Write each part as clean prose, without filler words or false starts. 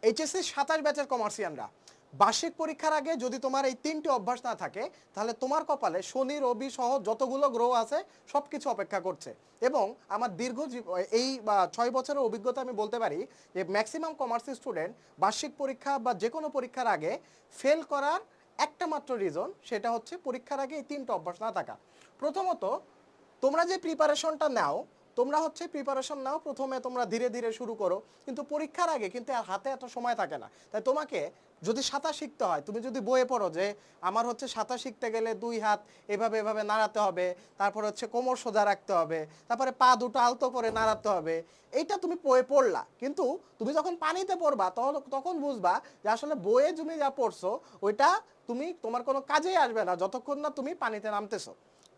HSC 27 ব্যাচের কমার্সিয়ানরা, বার্ষিক পরীক্ষার আগে যদি তোমার এই 3টি অভ্যাস না থাকে তাহলে তোমার কপালে শনি রবি সহ যতগুলো গ্রহ আছে সব কিছু অপেক্ষা করছে। এবং আমার এই 6 বছরের অভিজ্ঞতা আমি বলতে পারি যে ম্যাক্সিমাম কমার্স স্টুডেন্ট বার্ষিক পরীক্ষা বা যে কোনো পরীক্ষার আগে ফেল করার একটা মাত্র রিজন, সেটা হচ্ছে পরীক্ষার আগে এই 3টা অভ্যাস না থাকা। প্রথমত, তোমরা যে প্রিপারেশনটা নাও, তোমরা হচ্ছে প্রিপারেশন নাও, প্রথমে তোমরা ধীরে ধীরে শুরু করো, কিন্তু পরীক্ষার আগে কিন্তু হাতে এত সময় থাকে না। তাই তোমাকে যদি সাঁতার শিখতে হয়, তুমি যদি বইয়ে পড়ো যে আমার হচ্ছে সাঁতার শিখতে গেলে 2 হাত এভাবে এভাবে নাড়াতে হবে, তারপর হচ্ছে কোমর সোজা রাখতে হবে, তারপরে পা দুটো আলতো করে নাড়াতে হবে, এইটা তুমি বইয়ে পড়লা, কিন্তু তুমি যখন পানিতে পড়বা তখন বুঝবা যে আসলে বইয়ে তুমি যা পড়ছো ওইটা তোমার কোনো কাজেই আসবে না যতক্ষণ না তুমি পানিতে নামতেছো।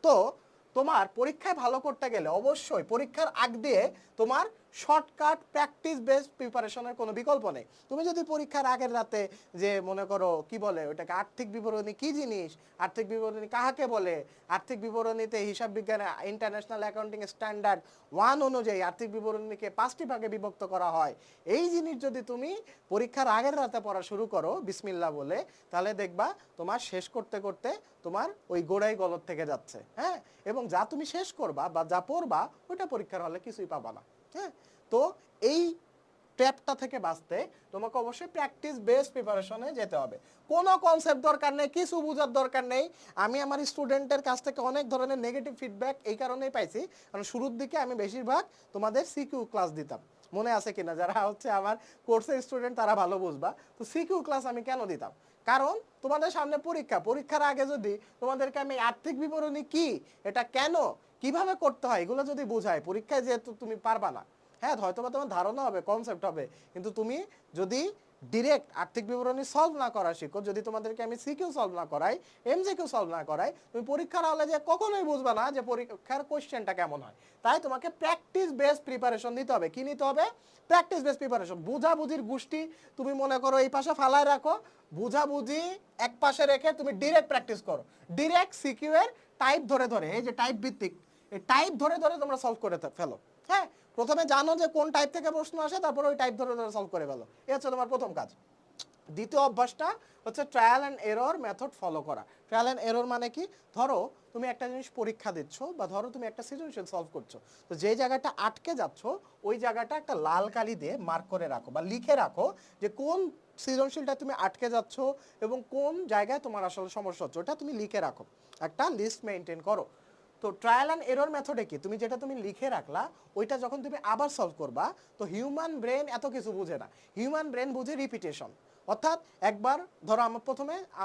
তো তোমার পরীক্ষায় ভালো করতে গেলে অবশ্যই পরীক্ষার আগ দিয়ে তোমার শর্টকাট প্র্যাকটিস বেসড প্রিপারেশনের কোনো বিকল্প নেই। তুমি যদি পরীক্ষার আগের রাতে যে মনে করো কি বলে ওটাকে আর্থিক বিবরণী কি জিনিস, আর্থিক বিবরণী কাহাকে বলে, আর্থিক বিবরণীতে হিসাব বিজ্ঞানে ইন্টারন্যাশনাল অ্যাকাউন্টিং স্ট্যান্ডার্ড 1 অনুযায়ী আর্থিক বিবরণীকে 5টি ভাগে বিভক্ত করা হয়, এই জিনিস যদি তুমি পরীক্ষার আগের রাতে পড়া শুরু করো বিসমিল্লাহ বলে, তাহলে দেখবা তোমার শেষ করতে করতে তোমার ওই গোড়াই গলদ থেকে যাচ্ছে। হ্যাঁ, এবং যা তুমি শেষ করবা বা যা পড়বা ওইটা পরীক্ষার হলে কিছুই পাবা না। হ্যাঁ, তো এই ট্র্যাপটা থেকে বাঁচতে তোমাকে অবশ্যই প্র্যাকটিস বেসড প্রিপারেশনে যেতে হবে। কোনো কনসেপ্ট দরকার নেই, কিছু বোঝার দরকার নেই। আমি আমার স্টুডেন্টের কাছ থেকে অনেক ধরনের নেগেটিভ ফিডব্যাক এই কারণেই পাইছি, কারণ শুরুর দিকে আমি বেশিরভাগ তোমাদের সিকিউ ক্লাস দিতাম, মনে আছে কিনা যারা হচ্ছে আমার কোর্সের স্টুডেন্ট তারা ভালো বুঝবা। তো সিকিউ ক্লাস আমি কেন দিতাম, কারণ তোমাদের সামনে পরীক্ষার আগে যদি তোমাদেরকে আমি আর্থিক বিবরণী কি, এটা কেন, কিভাবে করতে হয় এগুলো যদি বোঝাই, পরীক্ষায় যেহেতু তুমি পারবা না। হ্যাঁ, হয়তো বা তোমার ধারণা হবে, কনসেপ্ট হবে, কিন্তু তুমি যদি ডিরেক্ট আর্থিক বিবরণী সলভ না করা শিখো, যদি তোমাদেরকে আমি সিকিউ সলভ না করাই, এমসিকিউ সলভ না করাই, তুমি পরীক্ষার হলে যে কখনোই বুঝবা না যে পরীক্ষার কোশ্চেনটা কেমন হয়। তাই তোমাকে প্র্যাকটিস বেসড প্রিপারেশন নিতে হবে। কি নিতে হবে? Practice based preparation. বুঝাবুঝির গোষ্ঠী তুমি মনে করো এই পাশে ফালায় রাখো, বুঝাবুঝি এক পাশে রেখে তুমি ডিরেক্ট প্র্যাকটিস করো। ডিরেক্ট সিকিউ এর টাইপ ধরে ধরে, এই যে টাইপ ভিত্তিক, এই টাইপ ধরে ধরে তোমরা সলভ করে ফেলো। হ্যাঁ, প্রথমে জানো যে কোন টাইপ থেকে প্রশ্ন আসে, তারপর ওই টাইপ ধরে ধরে সলভ করে ফেলো। এই হচ্ছে তোমার প্রথম কাজ। দ্বিতীয় অভ্যাসটা হচ্ছে trial and error method follow করা। ট্রায়াল অ্যান্ড এরর মানে কি? ধরো তুমি একটা জিনিস পরীক্ষা দিচ্ছ বা ধরো তুমি একটা সৃজনশীল সলভ করছো, তো যে জায়গাটা আটকে যাচ্ছ ওই জায়গাটা একটা লাল কালি দিয়ে মার্ক করে রাখো বা লিখে রাখো যে কোন সৃজনশীলটা তুমি আটকে যাচ্ছ এবং কোন জায়গায় তোমার আসলে সমস্যা হচ্ছে, ওটা তুমি লিখে রাখো, একটা লিস্ট মেনটেন করো। তো ট্রায়াল অ্যান্ড এরর মেথডে কি, তুমি যেটা তুমি লিখে রাখলা ওইটা যখন তুমি আবার সলভ করবা, তো হিউম্যান ব্রেন এত কিছু বুঝে না, হিউম্যান ব্রেন বুঝে রিপিটেশন। অর্থাৎ একবার ধরো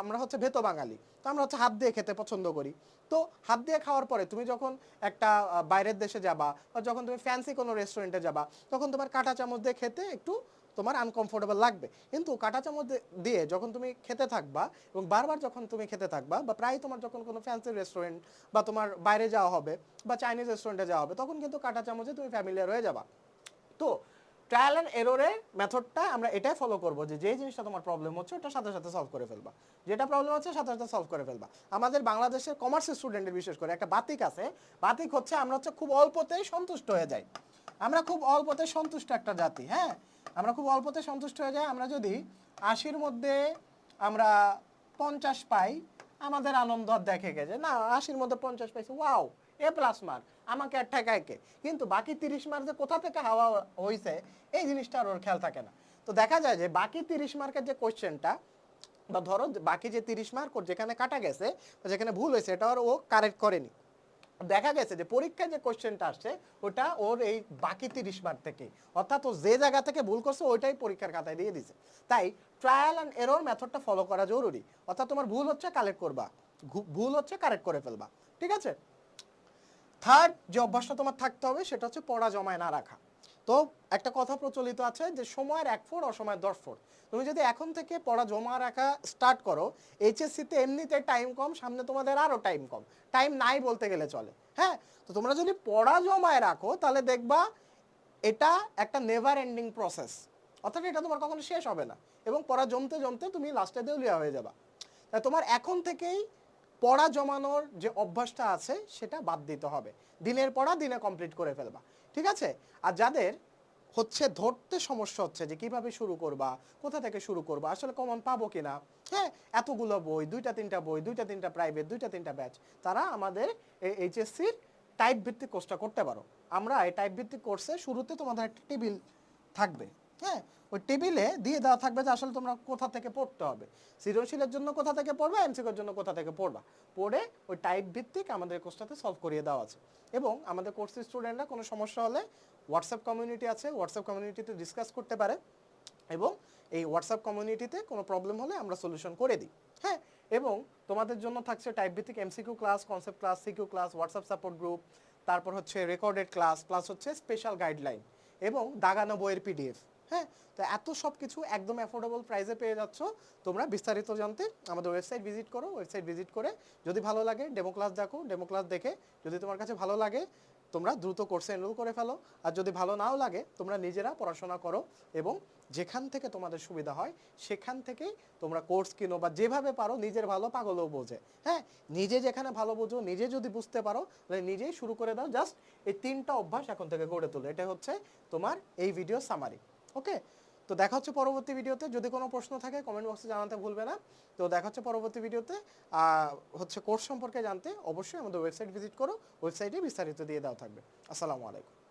আমরা হচ্ছে ভেতো বাঙালি, তো আমরা হচ্ছে হাত দিয়ে খেতে পছন্দ করি। তো হাত দিয়ে খাওয়ার পরে তুমি যখন একটা বাইরের দেশে যাবা বা যখন তুমি ফ্যান্সি কোনো রেস্টুরেন্টে যাবা, তখন তোমার কাঁটা চামচ দিয়ে খেতে একটু তোমার আনকমফোর্টেবল লাগবে। কিন্তু কাঁটা চামচ দিয়ে যখন তুমি খেতে থাকবা এবং বারবার যখন তুমি খেতে থাকবা বা প্রায় তোমার যখন কোনো ফ্যান্সি রেস্টুরেন্ট বা তোমার বাইরে যাওয়া হবে বা চাইনিজ রেস্টুরেন্টে যাওয়া হবে, তখন কিন্তু কাঁটা চামচে তুমি ফ্যামিলিয়ার হয়ে যাবা। তো ট্রায়াল অ্যান্ড এররের মেথডটা আমরা এটাই ফলো করবো যে যে জিনিসটা তোমার প্রবলেম হচ্ছে ওটা সাথে সাথে সলভ করে ফেলবা, যেটা প্রবলেম হচ্ছে সাথে সাথে সলভ করে ফেলবা। আমাদের বাংলাদেশের কমার্স স্টুডেন্টের বিশেষ করে একটা বাতিক আছে, বাতিক হচ্ছে আমরা হচ্ছে খুব অল্পতেই সন্তুষ্ট হয়ে যাই, আমরা খুব অল্পতে সন্তুষ্ট একটা জাতি। হ্যাঁ, আমরা খুব অল্পতে সন্তুষ্ট হয়ে যাই, আমরা যদি 80-র মধ্যে আমরা 50 পাই আমাদের আনন্দ দেখে গেছে, না 80-র মধ্যে 50 পাইছে, ওয়াও A+ মার্ক, আমাকে আর ঠেকায় কে, কিন্তু বাকি 30 মার্ক যে কোথা থেকে হাওয়া হয়েছে এই জিনিসটা আর ওর খেয়াল থাকে না। তো দেখা যায় যে বাকি 30 মার্কের যে কোশ্চেনটা বা ধরো বাকি যে 30 মার্ক ওর যেখানে কাটা গেছে যেখানে ভুল হয়েছে এটা আর ও কারেক্ট করেনি, দেখা গেছে যে পরীক্ষায় যে কোশ্চেনটা আসছে ওটা ওর এই বাকি 30 মার্ক থেকে, অর্থাৎ ও যে জায়গা থেকে ভুল করছে ওইটাই পরীক্ষার খাতায় দিয়ে দিছে। তাই ট্রায়াল অ্যান্ড এরর মেথডটা ফলো করা জরুরি, অর্থাৎ তোমার ভুল হচ্ছে কালেক্ট করবা, ভুল হচ্ছে কারেক্ট করে ফেলবা। ঠিক আছে, থার্ড যে অভ্যাসটা তোমার থাকতে হবে সেটা হচ্ছে পড়া জমায় না রাখা। তো একটা কথা প্রচলিত আছে যে সময়ের 1 ফুট অসময়ের 10 ফুট। তুমি যদি এখন থেকে পড়া জমা রাখা স্টার্ট করো, এইচএসসিতে এমনিতে টাইম কম, সামনে তোমাদের আরও টাইম কম, টাইম নাই বলতে গেলে চলে। হ্যাঁ, তো তোমরা যদি পড়া জমায় রাখো তাহলে দেখবা এটা একটা নেভার এন্ডিং প্রসেস, অর্থাৎ এটা তোমার কখনো শেষ হবে না এবং পড়া জমতে জমতে তুমি লাস্টে দেউলিয়া হয়ে যাবা। তাই তোমার এখন থেকেই পড়া জমানোর যে অভ্যাসটা আছে সেটা বাদ দিতে হবে, দিনের পড়া দিনে কমপ্লিট করে ফেলবা। ঠিক আছে, আর যাদের হচ্ছে ধরতে সমস্যা হচ্ছে যে কিভাবে শুরু করবা, কোথা থেকে শুরু করবা, আসলে কমন পাবো কিনা, হ্যাঁ এতগুলো বই, দুইটা তিনটা বই, দুইটা তিনটা প্রাইভেট, দুইটা তিনটা ব্যাচ, তারা আমাদের এইচএসসির টাইপ ভিত্তিক কোর্সটা করতে পারো। আমরা এই টাইপ ভিত্তিক কোর্সে শুরুতে তোমাদের একটা টেবিল থাকবে, হ্যাঁ ওই টেবিলে দিয়ে দেওয়া থাকবে যে আসলে তোমরা কোথা থেকে পড়তে হবে, সৃজনশীলের জন্য কোথা থেকে পড়বা, এমসিকিউর জন্য কোথা থেকে পড়বা, পড়ে ওই টাইপ ভিত্তিক আমাদের কোর্সটাতে সলভ করিয়ে দেওয়া আছে। এবং আমাদের কোর্সের স্টুডেন্টরা কোনো সমস্যা হলে হোয়াটসঅ্যাপ কমিউনিটি আছে, হোয়াটসঅ্যাপ কমিউনিটিতে ডিসকাস করতে পারে, এবং এই হোয়াটসঅ্যাপ কমিউনিটিতে কোনো প্রবলেম হলে আমরা সলিউশন করে দিই, হ্যাঁ। এবং তোমাদের জন্য থাকছে টাইপ ভিত্তিক MCQ class, concept class, CQ class, WhatsApp support group, তারপর হচ্ছে রেকর্ডেড ক্লাস, প্লাস হচ্ছে স্পেশাল গাইডলাইন এবং দাগানো বইয়ের পিডিএফ, হ্যাঁ। তো এত সব কিছু একদম অ্যাফোর্ডেবল প্রাইসে পেয়ে যাচ্ছ। তোমরা বিস্তারিত জানতে আমাদের ওয়েবসাইট ভিজিট করো, ওয়েবসাইট ভিজিট করে যদি ভালো লাগে ডেমো ক্লাস দেখো, ডেমো ক্লাস দেখে যদি তোমার কাছে ভালো লাগে তোমরা দ্রুত কোর্সে এনরোল করে ফেলো, আর যদি ভালো নাও লাগে তোমরা নিজেরা পড়াশোনা করো এবং যেখান থেকে তোমাদের সুবিধা হয় সেখান থেকেই তোমরা কোর্স কিনো, বা যেভাবে পারো নিজের ভালো পাগলও বোঝে, হ্যাঁ। নিজে যেখানে ভালো বোঝো, নিজে যদি বুঝতে পারো তাহলে নিজেই শুরু করে দাও। জাস্ট এই 3টা অভ্যাস এখন থেকে গড়ে তোলো, এটা হচ্ছে তোমার এই ভিডিও সামারি। ওকে, তো দেখা হচ্ছে পরবর্তী ভিডিওতে। যদি কোনো প্রশ্ন থাকে কমেন্ট বক্সে জানাতে ভুলবে না। তো দেখা হচ্ছে পরবর্তী ভিডিওতে। হচ্ছে কোর্স সম্পর্কে জানতে অবশ্যই আমাদের ওয়েবসাইট ভিজিট করো, ওয়েবসাইটে বিস্তারিত দিয়ে দেওয়া থাকবে। আসসালামু আলাইকুম।